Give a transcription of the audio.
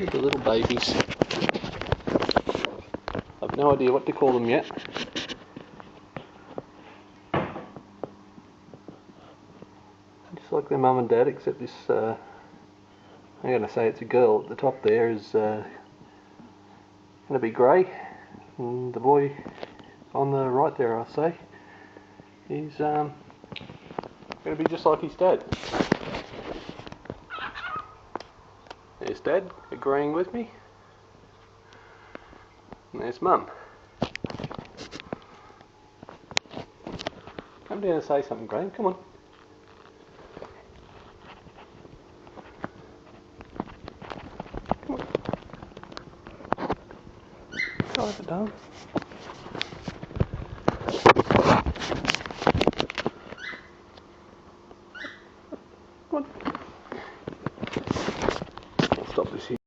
Look at the little babies. I've no idea what to call them yet. Just like their mum and dad, except this, I'm going to say it's a girl at the top there, is going to be grey. And the boy on the right there, I'll say, he's going to be just like his dad. There's Dad agreeing with me. And there's Mum. Come down and say something, Graham. Come on. Come on. Go over, darling. Come on. I'll stop this here.